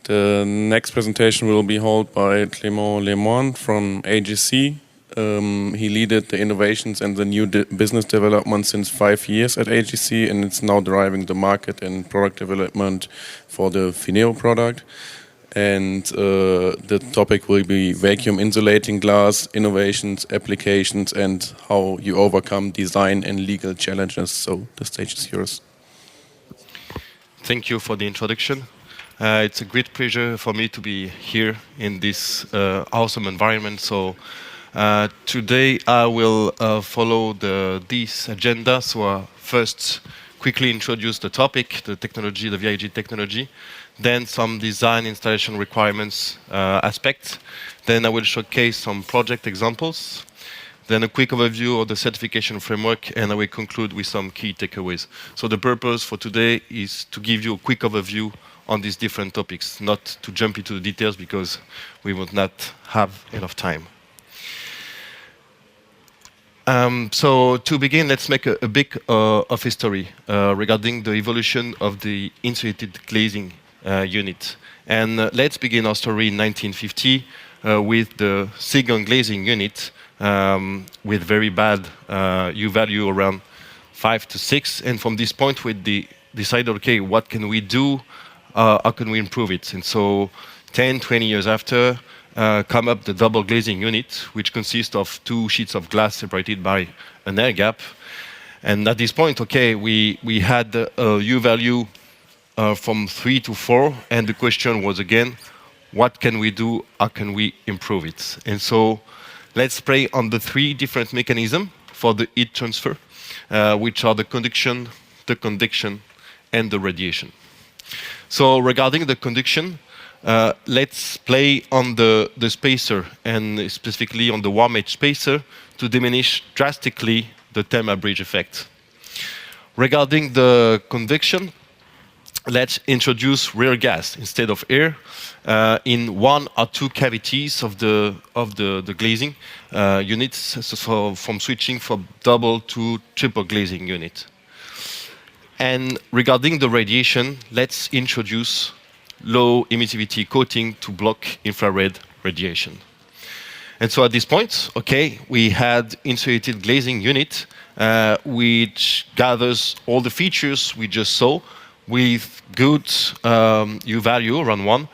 The next presentation will be held by Clément Lemoine from AGC. He led the innovations and the new business development since 5 years at AGC, and it's now driving the market and product development for the FINEO product. And the topic will be vacuum insulating glass, innovations, applications, and how you overcome design and legal challenges. So the stage is yours. Thank you for the introduction. It's a great pleasure for me to be here in this awesome environment. So today I will follow this agenda. So first, quickly introduce the topic, the technology, the VIG technology. Then some design installation requirements aspects. Then I will showcase some project examples. Then a quick overview of the certification framework, and I will conclude with some key takeaways. So the purpose for today is to give you a quick overview on these different topics, not to jump into the details because we would not have enough time. So to begin, let's make a bit of history regarding the evolution of the insulated glazing unit. And let's begin our story in 1950 with the Sigon glazing unit with very bad U value around 5 to 6. And from this point, we decided, okay, what can we do? How can we improve it? And so 10, 20 years after, come up the double glazing unit, which consists of 2 sheets of glass separated by an air gap. And at this point, okay, we had a U value from 3 to 4, and the question was again, what can we do? How can we improve it? And so let's play on the 3 different mechanisms for the heat transfer, which are the conduction, the convection, and the radiation. So regarding the conduction, let's play on the spacer, and specifically on the warm edge spacer, to diminish drastically the thermal bridge effect. Regarding the convection, let's introduce real gas instead of air in 1 or 2 cavities of the glazing units, so from switching from double to triple glazing unit. And regarding the radiation, let's introduce low emissivity coating to block infrared radiation. And so at this point, okay, we had insulated glazing unit, which gathers all the features we just saw with good U value around 1.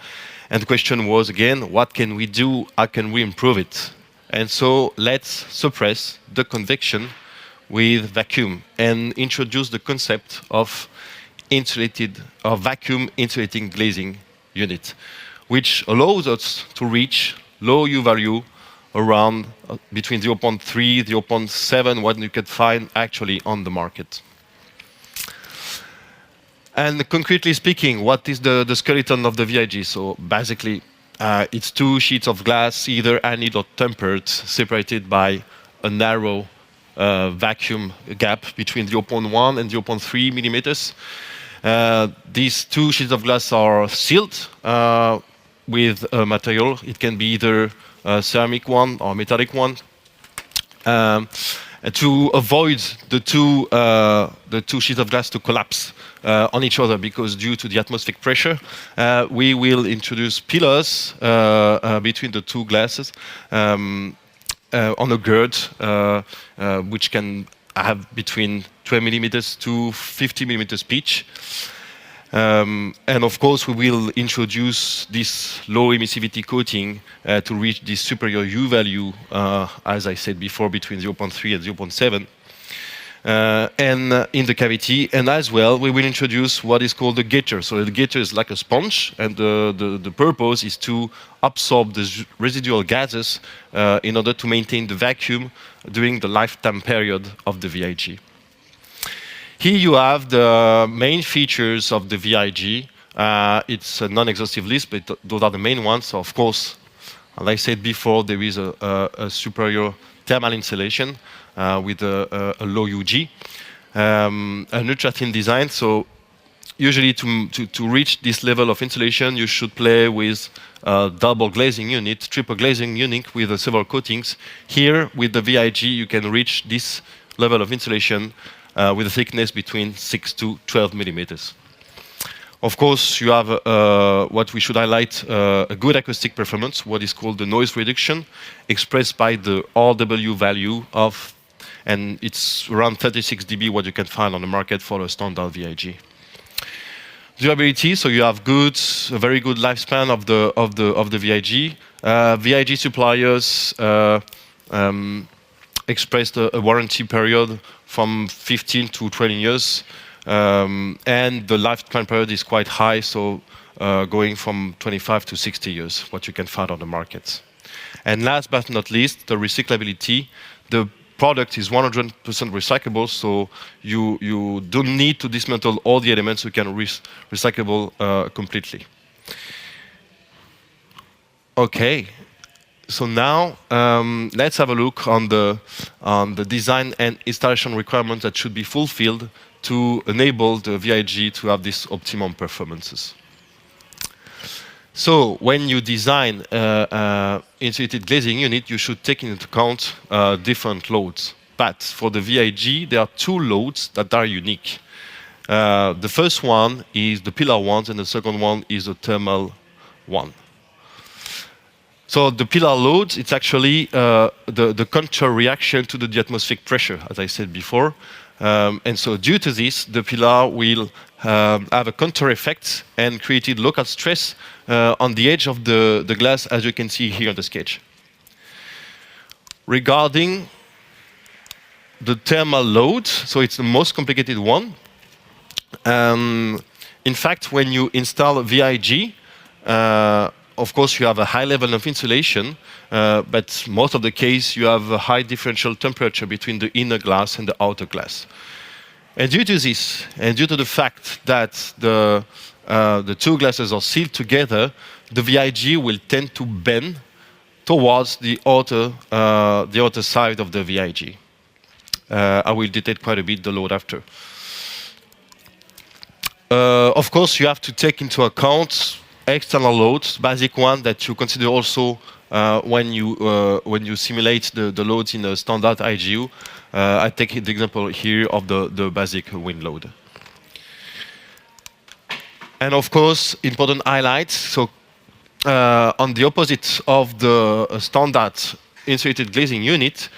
And the question was again, what can we do? How can we improve it? And so let's suppress the convection with vacuum and introduce the concept of insulated or vacuum insulating glazing unit, which allows us to reach low U value around between 0.3, 0.7, what you can find actually on the market. And concretely speaking, what is the skeleton of the VIG? So basically, it's 2 sheets of glass, either annealed or tempered, separated by a narrow vacuum gap between 0.1 and 0.3 millimeters. These 2 sheets of glass are sealed with a material. It can be either a ceramic one or metallic one. To avoid the two sheets of glass to collapse on each other, because due to the atmospheric pressure, we will introduce pillars between the 2 glasses on a gird, which can have between 12 millimeters to 50 millimeters pitch. And of course, we will introduce this low emissivity coating to reach this superior U value, as I said before, between 0.3 and 0.7. And in the cavity, and as well, we will introduce what is called the gaiter. So the gaiter is like a sponge, and the purpose is to absorb the residual gases in order to maintain the vacuum during the lifetime period of the VIG. Here you have the main features of the VIG. It's a non-exhaustive list, but those are the main ones. So of course, like I said before, there is a superior thermal insulation with a low UG, an ultra-thin design. So usually to reach this level of insulation, you should play with a double glazing unit, triple glazing unit with several coatings. Here, with the VIG, you can reach this level of insulation with a thickness between 6 to 12 millimeters. Of course, you have what we should highlight, a good acoustic performance, what is called the noise reduction, expressed by the RW value of, and it's around 36 dB what you can find on the market for a standard VIG. Durability, so you have a very good lifespan of the VIG. VIG suppliers expressed a warranty period from 15 to 20 years. And the lifetime period is quite high, so going from 25 to 60 years, what you can find on the market. And last but not least, the recyclability. The product is 100% recyclable, so you don't need to dismantle all the elements. You can recyclable completely. Okay, so now let's have a look on the design and installation requirements that should be fulfilled to enable the VIG to have these optimum performances. So when you design insulated glazing unit, you should take into account different loads. But for the VIG, there are two loads that are unique. The first one is the pillar ones, and the second one is the thermal one. So the pillar loads, it's actually the counter reaction to the atmospheric pressure, as I said before. And so due to this, the pillar will have a counter effect and created local stress on the edge of the glass, as you can see here on the sketch. Regarding the thermal load, so it's the most complicated one. In fact, when you install a VIG, of course, you have a high level of insulation, but most of the case, you have a high differential temperature between the inner glass and the outer glass. And due to this, and due to the fact that the two glasses are sealed together, the VIG will tend to bend towards the outer side of the VIG. I will detail quite a bit the load after. Of course, you have to take into account external loads, basic one that you consider also when you simulate the loads in a standard IGU. I take the example here of the basic wind load. And of course, important highlights. So on the opposite of the standard insulated glazing unit,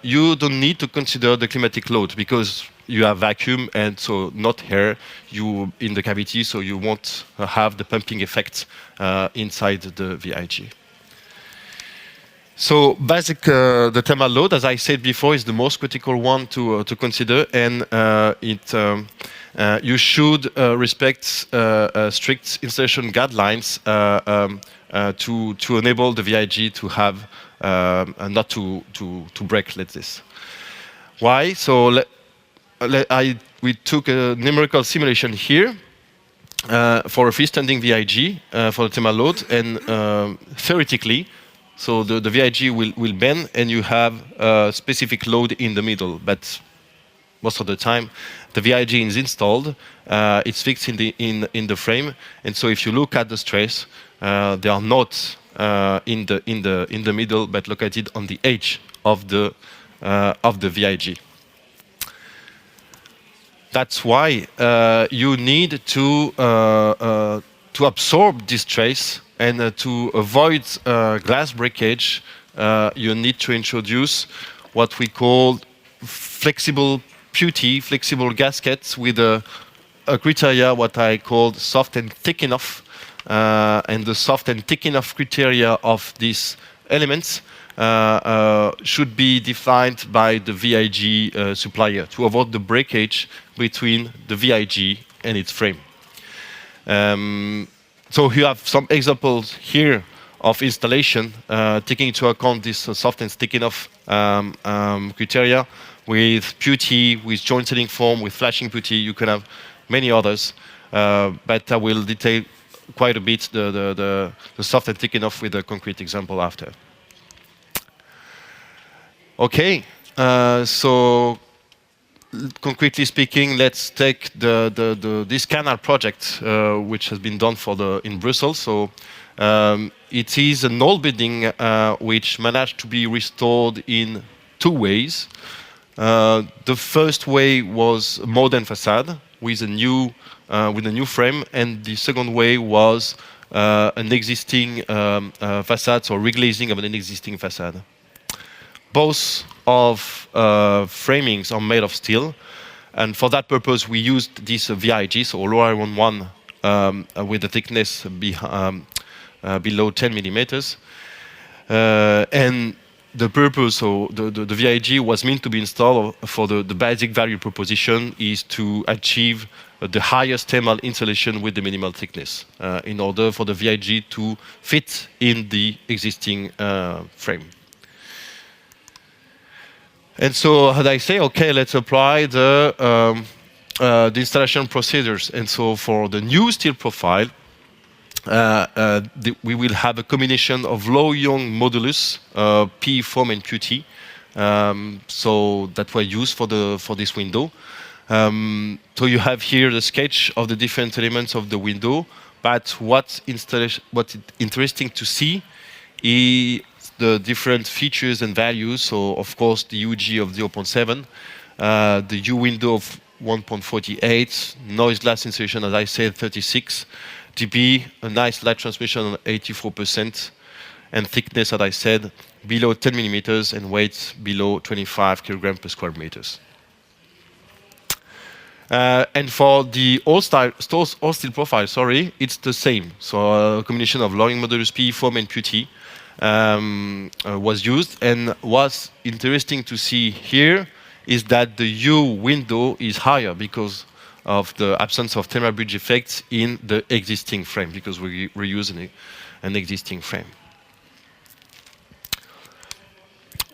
you don't need to consider the climatic load because you have vacuum and so not air in the cavity, so you won't have the pumping effect inside the VIG. So basic, the thermal load, as I said before, is the most critical one to consider, and you should respect strict installation guidelines to enable the VIG to have not to break, let's say. Why? So we took a numerical simulation here for a freestanding VIG for the thermal load, and theoretically, so the VIG will bend, and you have a specific load in the middle. But most of the time, the VIG is installed, it's fixed in the frame, and so if you look at the stress, they are not in the middle, but located on the edge of the VIG. That's why you need to absorb this stress, and to avoid glass breakage, you need to introduce what we call flexible PUT, flexible gaskets, with a criteria what I call soft and thick enough. And the soft and thick enough criteria of these elements should be defined by the VIG supplier to avoid the breakage between the VIG and its frame. So you have some examples here of installation taking into account this soft and thick enough criteria with PUT, with joint sealing foam, with flashing PUT. You can have many others, but I will detail quite a bit the soft and thick enough with a concrete example after. Okay, so concretely speaking, let's take this canal project which has been done in Brussels. So it is an old building which managed to be restored in two ways. The first way was modern facade, with a new frame, and the second way was an existing facade, so reglazing of an existing facade. Both of framings are made of steel, and for that purpose we used this VIG, so low iron one, with a thickness below 10 millimeters. And the purpose, so the VIG was meant to be installed for the basic value proposition is to achieve the highest thermal insulation with the minimal thickness in order for the VIG to fit in the existing frame. And so as I say, okay, let's apply the installation procedures. And so for the new steel profile, we will have a combination of low-young modulus, PE foam and QT, so that were used for this window. So you have here the sketch of the different elements of the window, but what's interesting to see is the different features and values. So of course the UG of 0.7, the U window of 1.48, noise glass insulation, as I said, 36 dB, a nice light transmission on 84%, and thickness, as I said, below 10 millimeters, and weight below 25 kilograms per square meters. And for the all steel profile, it's the same. So a combination of low-young modulus, PE foam, and QT was used. And what's interesting to see here is that the U window is higher because of the absence of thermal bridge effects in the existing frame, because we're reusing an existing frame.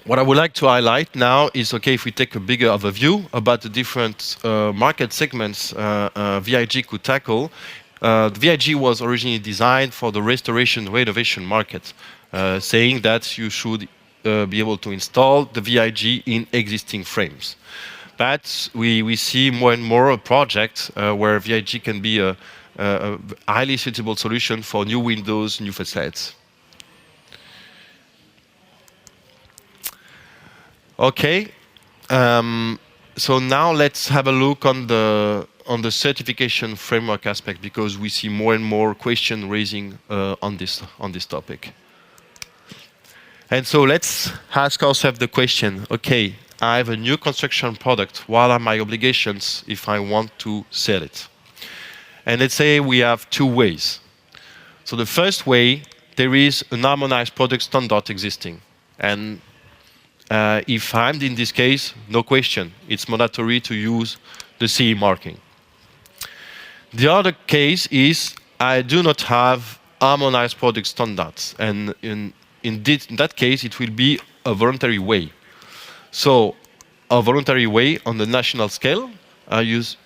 What I would like to highlight now is, okay, if we take a bigger overview about the different market segments VIG could tackle, the VIG was originally designed for the restoration renovation market, saying that you should be able to install the VIG in existing frames. But we see more and more projects where VIG can be a highly suitable solution for new windows, new facades. Okay, so now let's have a look on the certification framework aspect, because we see more and more questions raising on this topic. And so let's ask ourselves the question, okay, I have a new construction product. What are my obligations if I want to sell it? And let's say we have two ways. So the first way, there is an harmonized product standard existing. And if I'm in this case, no question, it's mandatory to use the CE marking. The other case is I do not have harmonized product standards, and in that case, it will be a voluntary way. So a voluntary way on the national scale,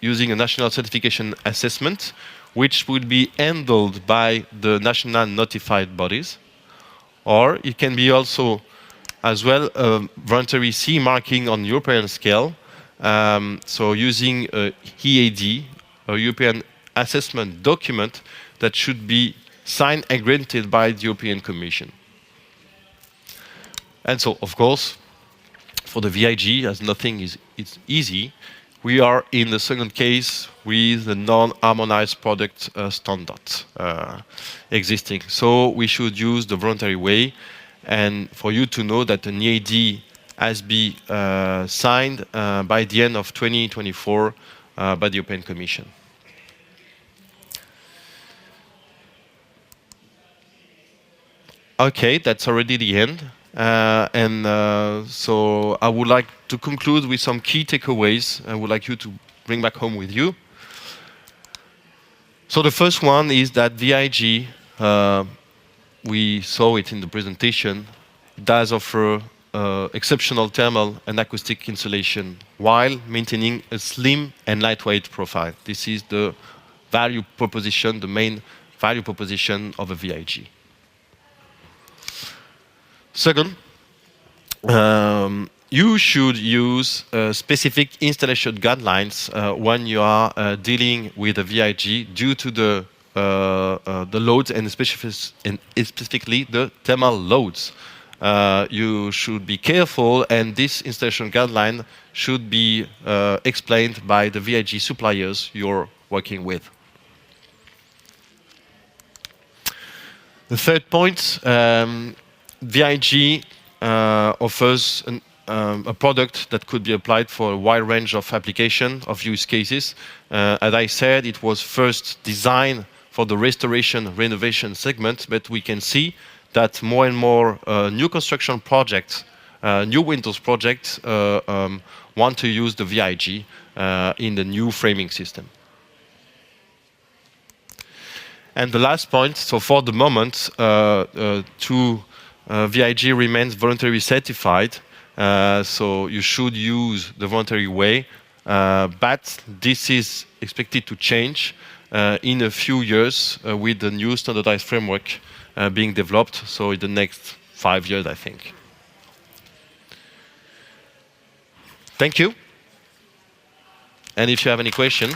using a national certification assessment, which would be handled by the national notified bodies, or it can be also as well voluntary CE marking on European scale, so using a EAD, a European assessment document that should be signed and granted by the European Commission. And so, of course, for the VIG, as nothing is easy, we are in the second case with the non-harmonized product standard existing. So we should use the voluntary way. And for you to know that an EAD has been signed by the end of 2024 by the European Commission. Okay, that's already the end. So I would like to conclude with some key takeaways I would like you to bring back home with you. So the first one is that VIG, we saw it in the presentation, does offer exceptional thermal and acoustic insulation while maintaining a slim and lightweight profile. This is the value proposition, the main value proposition of a VIG. Second, you should use specific installation guidelines when you are dealing with a VIG due to the loads and specifically the thermal loads you should be careful, and this installation guideline should be explained by the VIG suppliers you're working with. The third point, VIG offers a product that could be applied for a wide range of application, of use cases. As I said, it was first designed for the restoration renovation segment, but we can see that more and more new construction projects, new windows projects want to use the VIG in the new framing system. And the last point, so for the moment, VIG remains voluntary certified, so you should use the voluntary way, but this is expected to change in a few years with the new standardized framework being developed, so in the next 5 years, I think. Thank you. And if you have any question,